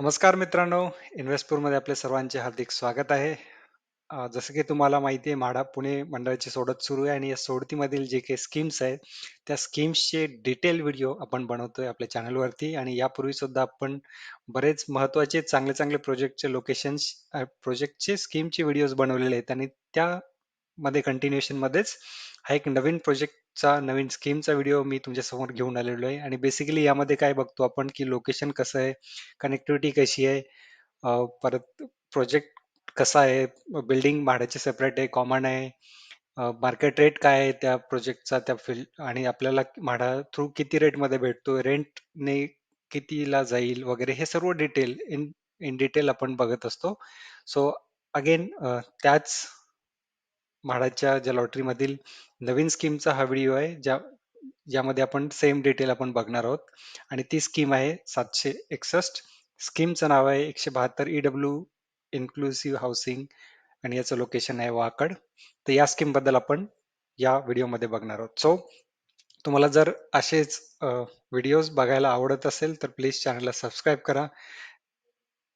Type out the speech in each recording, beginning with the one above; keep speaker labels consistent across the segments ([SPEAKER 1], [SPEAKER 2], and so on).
[SPEAKER 1] नमस्कार मित्रांनो, इन्व्हेस्टपूरमध्ये आपले सर्वांचे हार्दिक स्वागत आहे. जसं की तुम्हाला माहिती आहे, म्हाडा पुणे मंडळाची सोडत सुरू आहे आणि या सोडतीमधील जे काही स्कीम्स आहेत, त्या स्कीम्सचे डिटेल व्हिडिओ आपण बनवतोय आपल्या चॅनलवरती आणि यापूर्वी सुद्धा आपण बरेच महत्त्वाचे चांगले-चांगले प्रोजेक्टचे लोकेशन्स, प्रोजेक्टचे स्कीमचे व्हिडिओज बनवलेले आहेत आणि त्यामध्ये कंटिन्युएशनमध्येच हा एक नवीन प्रोजेक्टचा, नवीन स्कीमचा व्हिडिओ मी तुमच्यासमोर घेऊन आलेलो आहे आणि बेसिकली यामध्ये काय बघतो आपण, की लोकेशन कसं आहे, कनेक्टिव्हिटी कशी आहे, परत प्रोजेक्ट कसा आहे, बिल्डिंग भाड्याचे सेपरेट आहे, कॉमन आहे, मार्केट रेट काय आहे त्या प्रोजेक्टचा, त्या फील्ड आणि आपल्याला भाडा थ्रू किती रेटमध्ये भेटतो, रेंटने कितीला जाईल वगैरे हे सर्व डिटेल इन इन डिटेल आपण बघत असतो. सो अगेन त्याच म्हाडाच्या ज्या लॉटरीमधील नवीन स्कीमचा हा व्हिडिओ आहे, ज्यामध्ये आपण सेम डिटेल आपण बघणार आहोत आणि ती स्कीम आहे 761. स्कीमचं नाव आहे 172 EW इन्क्लुसिव्ह हाऊसिंग आणि याचं लोकेशन आहे वाकड. तर या स्कीम बद्दल आपण या व्हिडिओमध्ये बघणार आहोत. सो तुम्हाला जर असेच व्हिडिओज बघायला आवडत असेल तर प्लीज चॅनलला सबस्क्राईब करा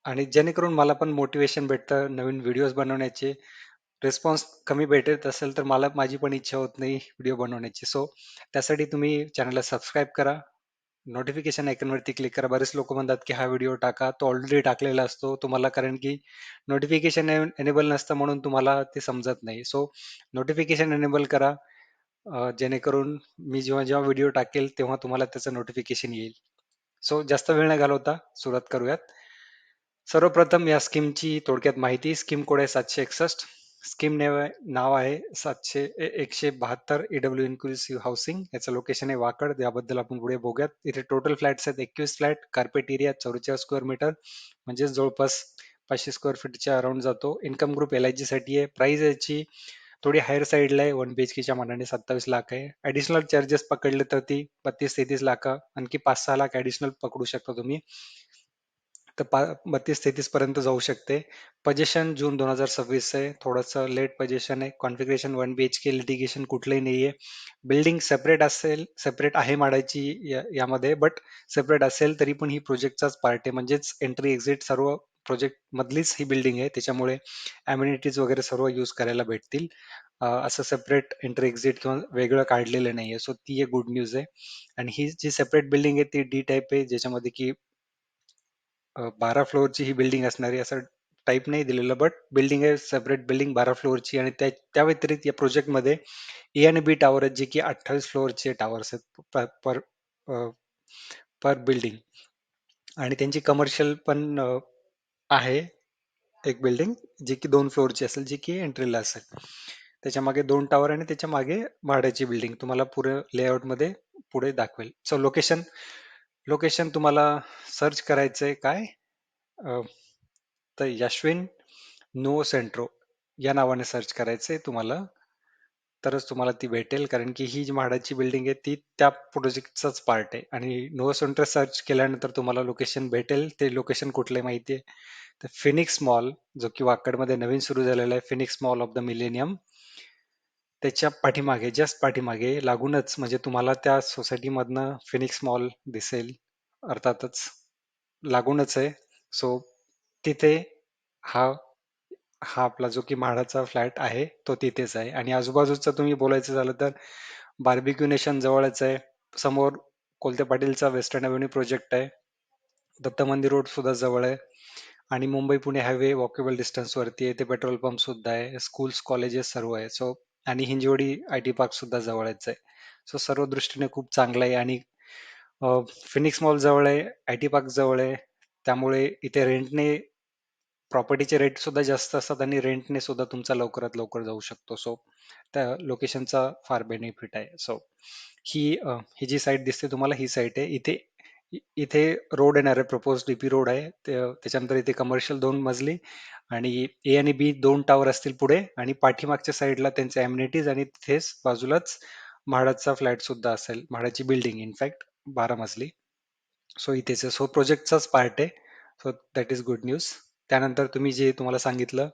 [SPEAKER 1] आणि जेणेकरून मला पण मोटिवेशन भेटतं नवीन व्हिडिओज बनवण्याचे. रिस्पॉन्स कमी भेटत असेल तर मला माझी पण इच्छा होत नाही व्हिडिओ बनवण्याची. सो त्यासाठी तुम्ही चॅनलला सबस्क्राईब करा, नोटिफिकेशन आयकॉनवरती क्लिक करा. बरेच लोक म्हणतात की हा व्हिडिओ टाका, तो ऑलरेडी टाकलेला असतो तुम्हाला, कारण की नोटिफिकेशन एनेबल नसतं म्हणून तुम्हाला ते समजत नाही. सो नोटिफिकेशन एनेबल करा, जेणेकरून मी जेव्हा जेव्हा व्हिडिओ टाकेल तेव्हा तुम्हाला त्याचं नोटिफिकेशन येईल. सो जास्त वेळ न घालवता सुरुवात करूयात. सर्वप्रथम या स्कीमची थोडक्यात माहिती. स्कीम कोड आहे 761. स्कीम नाव आहे 172 EW इन्क्लुसिव्ह हाऊसिंग. याचं लोकेशन आहे वाकड. याबद्दल आपण पुढे बघूयात. इथे टोटल फ्लॅट्स आहेत 21 flat. Carpet area 44 square metre, म्हणजे जवळपास 500 स्क्वेअर फीटच्या अराउंड जातो. इन्कम ग्रुप LIG साठी आहे. प्राइस याची थोडी हायर साईडला आहे. 1 BHKच्या मानाने 27 लाख आहे. ऍडिशनल चार्जेस पकडले तर ती 32-33 लाख, आणखी 5-6 लाख ऍडिशनल पकडू शकता तुम्ही. तर 32-33 पर्यंत जाऊ शकते. पोझिशन जून 2026 आहे. थोडंसं लेट पोझिशन आहे. कॉन्फिगरेशन 1 BHK, लिटिगेशन कुठलंही नाहीये. बिल्डिंग सेपरेट असेल, सेपरेट आहे माडायची यामध्ये, बट सेपरेट असेल तरी पण ही प्रोजेक्टचाच पार्ट आहे, म्हणजेच एंट्री एक्झिट सर्व प्रोजेक्ट मधलीच ही बिल्डिंग आहे. त्याच्यामुळे अम्युनिटीज वगैरे सर्व यूज करायला भेटतील. असं सेपरेट एंट्री एक्झिट किंवा वेगळं काढलेलं नाहीये. सो ती एक गुड न्यूज आहे. आणि ही जी सेपरेट बिल्डिंग आहे ती डी टाईप आहे, ज्याच्यामध्ये की 12 फ्लोअरची ही बिल्डिंग असणार आहे. असं टाईप नाही दिलेलं, बट बिल्डिंग आहे, सेपरेट बिल्डिंग 12 फ्लोअरची. आणि त्या व्यतिरिक्त या प्रोजेक्टमध्ये ए आणि बी टावर आहेत, जे की 28 फ्लोअरचे टावर्स आहेत पर पर बिल्डिंग. आणि त्यांची कमर्शियल पण आहे एक बिल्डिंग, जी की 2 फ्लोअरची असेल, जी की एंट्रीला असेल. त्याच्या मागे 2 टावर आणि त्याच्या मागे भाड्याची बिल्डिंग तुम्हाला पुढे लेआउटमध्ये पुढे दाखवेल. सो लोकेशन लोकेशन तुम्हाला सर्च करायचंय काय, अ, तर यशविन नो सेंट्रो या नावाने सर्च करायचंय तुम्हाला, तरच तुम्हाला ती भेटेल. कारण की ही जी म्हाडाची बिल्डिंग आहे ती त्या प्रोजेक्टचाच पार्ट आहे. आणि नो सेंट्रो सर्च केल्यानंतर तुम्हाला लोकेशन भेटेल. ते लोकेशन कुठलं आहे माहिती आहे, तर फिनिक्स मॉल, जो की वाकडमध्ये नवीन सुरू झालेला आहे, Phoenix mall of the millennium. त्याच्या पाठीमागे, जस्ट पाठीमागे लागूनच, म्हणजे तुम्हाला त्या सोसायटीमधनं फिनिक्स मॉल दिसेल, अर्थातच लागूनच आहे. सो तिथे हा हा आपला जो की म्हाडाचा फ्लॅट आहे तो तिथेच आहे. आणि आजूबाजूचं तुम्ही बोलायचं झालं तर बार्बिक्यू नेशन जवळच आहे. समोर कोलते पाटीलचा वेस्टर्न अव्हेन्यू प्रोजेक्ट आहे. दत्त मंदिर रोड सुद्धा जवळ आहे. आणि Mumbai Pune highway walkable distance वरती आहे. ते पेट्रोल पंप सुद्धा आहे. स्कूल्स, कॉलेजेस सर्व आहे. सो आणि हिंजवडी IT पार्क सुद्धा जवळच आहे. सो सर्व दृष्टीने खूप चांगलं आहे. आणि फिनिक्स मॉल जवळ आहे, IT पार्क जवळ आहे, त्यामुळे इथे रेंटने प्रॉपर्टीचे रेट सुद्धा जास्त असतात आणि रेंटने सुद्धा तुमचा लवकरात लवकर जाऊ शकतो. सो त्या लोकेशनचा फार बेनिफिट आहे. सो ही जी साईट दिसते तुम्हाला, ही साईट आहे. इथे रोड येणार आहे, प्रपोज DP रोड आहे. त्याच्यानंतर इथे कमर्शियल 2 मजली आणि A आणि B 2 टावर असतील पुढे, आणि पाठीमागच्या साईडला त्यांचे अम्युनिटीज, आणि तिथेच बाजूलाच म्हाडाचा फ्लॅट सुद्धा असेल, म्हाडाची बिल्डिंग इनफॅक्ट 12 मजली. सो इथेच आहे. सो प्रोजेक्टचाच पार्ट आहे. So that is good news. त्यानंतर तुम्ही जे तुम्हाला सांगितलं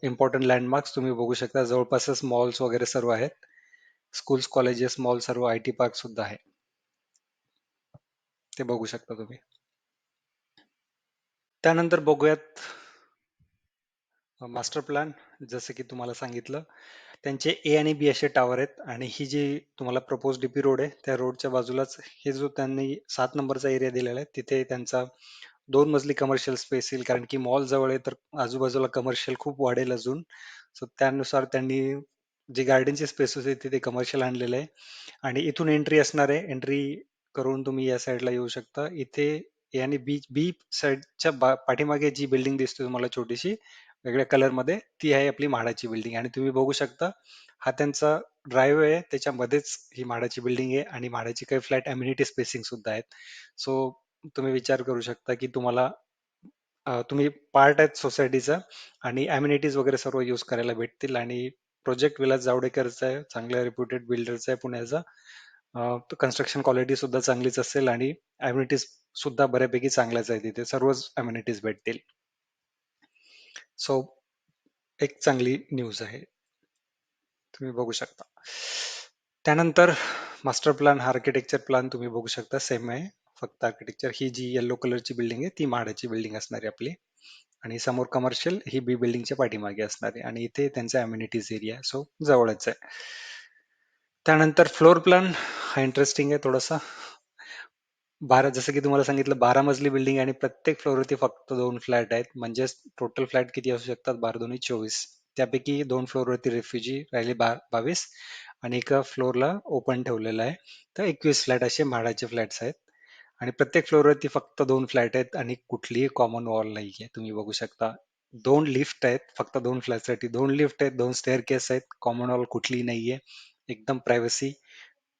[SPEAKER 1] इम्पॉर्टंट लँडमार्क्स तुम्ही बघू शकता. जवळपासच मॉल्स वगैरे सर्व आहेत. स्कूल्स, कॉलेजेस, मॉल सर्व, IT पार्क सुद्धा आहे. ते बघू शकता तुम्ही. त्यानंतर बघूयात मास्टर प्लॅन. जसं की तुम्हाला सांगितलं, त्यांचे ए आणि बी असे टॉवर आहेत आणि ही जी तुम्हाला प्रपोज डीपी रोड आहे त्या रोडच्या बाजूलाच हे जो त्यांनी 7 नंबरचा एरिया दिलेला आहे तिथे त्यांचा 2 मजली कमर्शियल स्पेस येईल, कारण की मॉल जवळ आहे तर आजूबाजूला कमर्शियल खूप वाढेल अजून. सो त्यानुसार त्यांनी जे गार्डनचे स्पेस होते तिथे कमर्शियल आणलेलं आहे आणि इथून एंट्री असणार आहे. एंट्री करून तुम्ही या साईडला येऊ शकता. इथे आणि बी बी साईडच्या पाठीमागे जी बिल्डिंग दिसते तुम्हाला छोटीशी वेगळ्या कलरमध्ये, ती आहे आपली म्हाडाची बिल्डिंग आणि तुम्ही बघू शकता हा त्यांचा ड्राईव्ह आहे, त्याच्यामध्येच ही म्हाडाची बिल्डिंग आहे आणि म्हाडाची काही फ्लॅट अम्युनिटी स्पेसिंग सुद्धा आहेत. सो तुम्ही विचार करू शकता की तुम्हाला तुम्ही पार्ट आहेत सोसायटीचा आणि अम्युनिटीज वगैरे सर्व यूज करायला भेटतील आणि प्रोजेक्ट विलास जावडेकरचा आहे, चांगल्या रेप्युटेड बिल्डरचा आहे पुण्याचा. कन्स्ट्रक्शन क्वालिटी सुद्धा चांगलीच असेल आणि अम्युनिटीज सुद्धा बऱ्यापैकी चांगल्याच आहे, तिथे सर्वच अम्युनिटीज भेटतील. सो एक चांगली न्यूज आहे, तुम्ही बघू शकता. त्यानंतर मास्टर प्लॅन, आर्किटेक्चर प्लॅन तुम्ही बघू शकता सेम आहे. फक्त आर्किटेक्चर ही जी येलो कलरची बिल्डिंग आहे ती म्हाडाची बिल्डिंग असणार आहे आपली आणि समोर कमर्शियल ही बी बिल्डिंगच्या पाठीमागे असणार आहे आणि इथे त्यांचा अम्युनिटीज एरिया सो जवळच आहे. त्यानंतर फ्लोर प्लॅन हा इंटरेस्टिंग आहे थोडासा. जसं की तुम्हाला सांगितलं 12 मजली बिल्डिंग आणि प्रत्येक फ्लोअरवरती फक्त 2 फ्लॅट आहेत, म्हणजे टोटल फ्लॅट किती असू शकतात? 12 दूनी 24. त्यापैकी 2 फ्लोअरवरती रेफ्युजी राहिले 22 आणि एका फ्लोअरला ओपन ठेवलेलं आहे. तर 21 फ्लॅट असे म्हाडाचे फ्लॅट्स आहेत आणि प्रत्येक फ्लोअरवरती फक्त 2 फ्लॅट आहेत आणि कुठलीही कॉमन वॉल नाहीये. तुम्ही बघू शकता 2 लिफ्ट आहेत, फक्त 2 फ्लॅटसाठी 2 लिफ्ट आहेत, 2 स्टेअर केस आहेत, कॉमन वॉल कुठलीही नाहीये. एकदम प्रायव्हसी.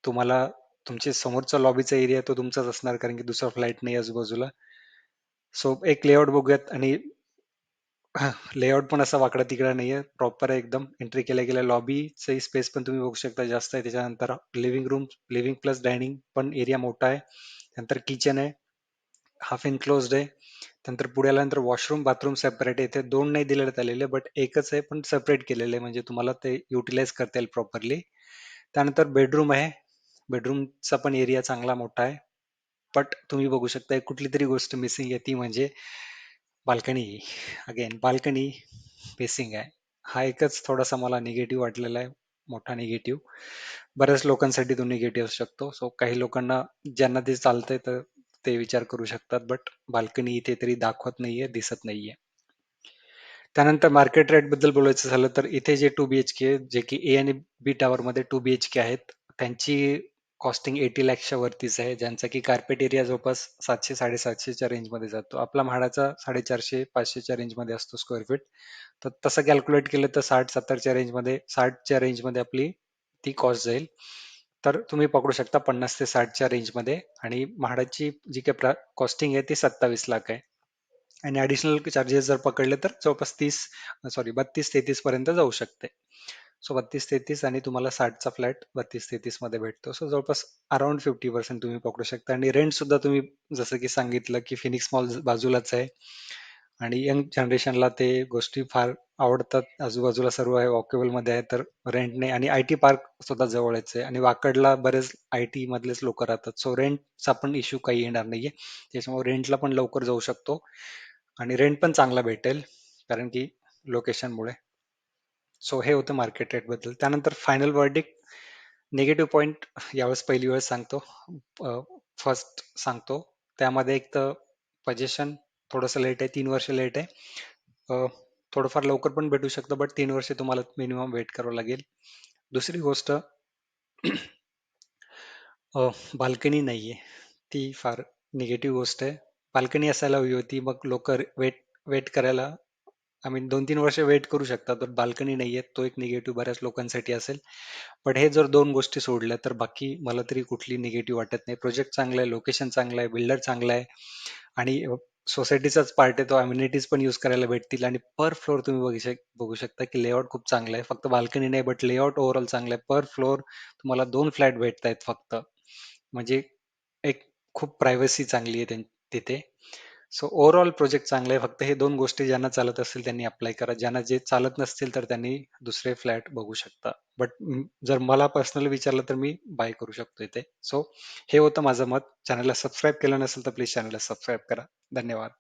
[SPEAKER 1] तुम्हाला तुमचे समोरचा लॉबीचा एरिया तो तुमचाच असणार, कारण की दुसरा फ्लाईट नाही आजूबाजूला. सो एक लेआउट बघूयात आणि लेआउट पण असा वाकडा तिकडा नाहीये, प्रॉपर आहे एकदम. एंट्री केल्या गेल्या लॉबीची स्पेस पण तुम्ही बघू शकता जास्त आहे. त्याच्यानंतर living room, living plus dining पण एरिया मोठा आहे. त्यानंतर किचन आहे, हाफ एनक्लोज्ड आहे. त्यानंतर पुढे आल्यानंतर वॉशरूम बाथरूम सेपरेट आहे. इथे 2 नाही दिलेले आलेले, बट एकच आहे पण सेपरेट केलेले आहे, म्हणजे तुम्हाला ते युटिलाइज करता येईल प्रॉपरली. त्यानंतर बेडरूम आहे. बेडरूमचा पण एरिया चांगला मोठा आहे. बट तुम्ही बघू शकता एक कुठली तरी गोष्ट मिसिंग आहे, ती म्हणजे बाल्कनी. अगेन बाल्कनी मिसिंग आहे. हा एकच थोडासा मला निगेटिव्ह वाटलेला आहे, मोठा निगेटिव्ह. बऱ्याच लोकांसाठी तो निगेटिव्ह असू शकतो. सो काही लोकांना ज्यांना ते चालतंय तर ते विचार करू शकतात, बट बाल्कनी इथे तरी दाखवत नाहीये, दिसत नाहीये. त्यानंतर मार्केट रेट बद्दल बोलायचं झालं तर इथे जे 2 BHK जे की ए आणि बी टॉवर मध्ये 2 BHK आहेत, त्यांची कॉस्टिंग 80 लाखच्या वरतीच आहे, ज्यांचा की कार्पेट एरिया जवळपास 700-750च्या रेंजमध्ये जातो. आपला म्हाडाचा 450-500च्या रेंजमध्ये असतो स्क्वेअर फीट. तर तसं कॅल्क्युलेट केलं तर 60-70च्या रेंजमध्ये, 60च्या रेंजमध्ये आपली ती कॉस्ट जाईल. तर तुम्ही पकडू शकता 50 ते 60च्या रेंजमध्ये आणि म्हाडाची जी काही कॉस्टिंग आहे ती 27 लाख आहे. आणि ऍडिशनल चार्जेस जर पकडले तर जवळपास 32-33 पर्यंत जाऊ शकते. सो 32-33 आणि तुम्हाला 60चा फ्लॅट 32-33 मध्ये भेटतो. सो जवळपास अराउंड 50% तुम्ही पकडू शकता आणि रेंट सुद्धा तुम्ही जसं की सांगितलं की फिनिक्स मॉल बाजूलाच आहे आणि यंग जनरेशनला ते गोष्टी फार आवडतात. आजूबाजूला सर्व आहे, वॉकेबल मध्ये आहे, तर रेंटने आणि आयटी पार्क सुद्धा जवळच आहे आणि वाकडला बरेच आयटी मधलेच लोक राहतात. सो रेंटचा पण इश्यू काही येणार नाहीये, त्याच्यामुळे रेंटला पण लवकर जाऊ शकतो आणि रेंट पण चांगला भेटेल, कारण की लोकेशनमुळे. सो हे होतं मार्केट रेट बद्दल. त्यानंतर फायनल वर्डिक, निगेटिव्ह पॉईंट यावेळेस पहिली वेळ सांगतो. फर्स्ट सांगतो, त्यामध्ये एक तर पोझिशन थोडंसं लेट आहे, 3 वर्ष लेट आहे. थोडंफार लवकर पण भेटू शकतं, बट 3 वर्ष तुम्हाला मिनिमम वेट करावं लागेल. दुसरी गोष्ट, बाल्कनी नाहीये, ती फार निगेटिव्ह गोष्ट आहे. बाल्कनी असायला हवी होती, मग लोक वेट वेट करायला, आय मीन 2-3 वर्ष वेट करू शकतात, पण बाल्कनी नाहीये, तो एक निगेटिव्ह बऱ्याच लोकांसाठी असेल. पण हे जर 2 गोष्टी सोडल्या तर बाकी मला तरी कुठली निगेटिव्ह वाटत नाही. प्रोजेक्ट चांगला आहे, लोकेशन चांगलं आहे, बिल्डर चांगला आहे आणि सोसायटीचाच पार्ट आहे तो, अम्युनिटीज पण यूज करायला भेटतील आणि पर फ्लोअर तुम्ही बघू शकता की लेआउट खूप चांगला आहे. फक्त बाल्कनी नाही, बट लेआउट ओव्हरऑल चांगला आहे. पर फ्लोअर तुम्हाला 2 फ्लॅट भेटत आहेत फक्त, म्हणजे एक खूप प्रायव्हसी चांगली आहे तिथे. सो ओव्हरऑल प्रोजेक्ट चांगला आहे. फक्त हे 2 गोष्टी ज्यांना चालत असतील त्यांनी अप्लाय करा, ज्यांना जे चालत नसतील तर त्यांनी दुसरे फ्लॅट बघू शकता. बट जर मला पर्सनली विचारलं तर मी बाय करू शकतो इथे. सो हे होतं माझं मत. चॅनलला सबस्क्राईब केलं नसेल तर प्लीज चॅनलला सबस्क्राईब करा. धन्यवाद.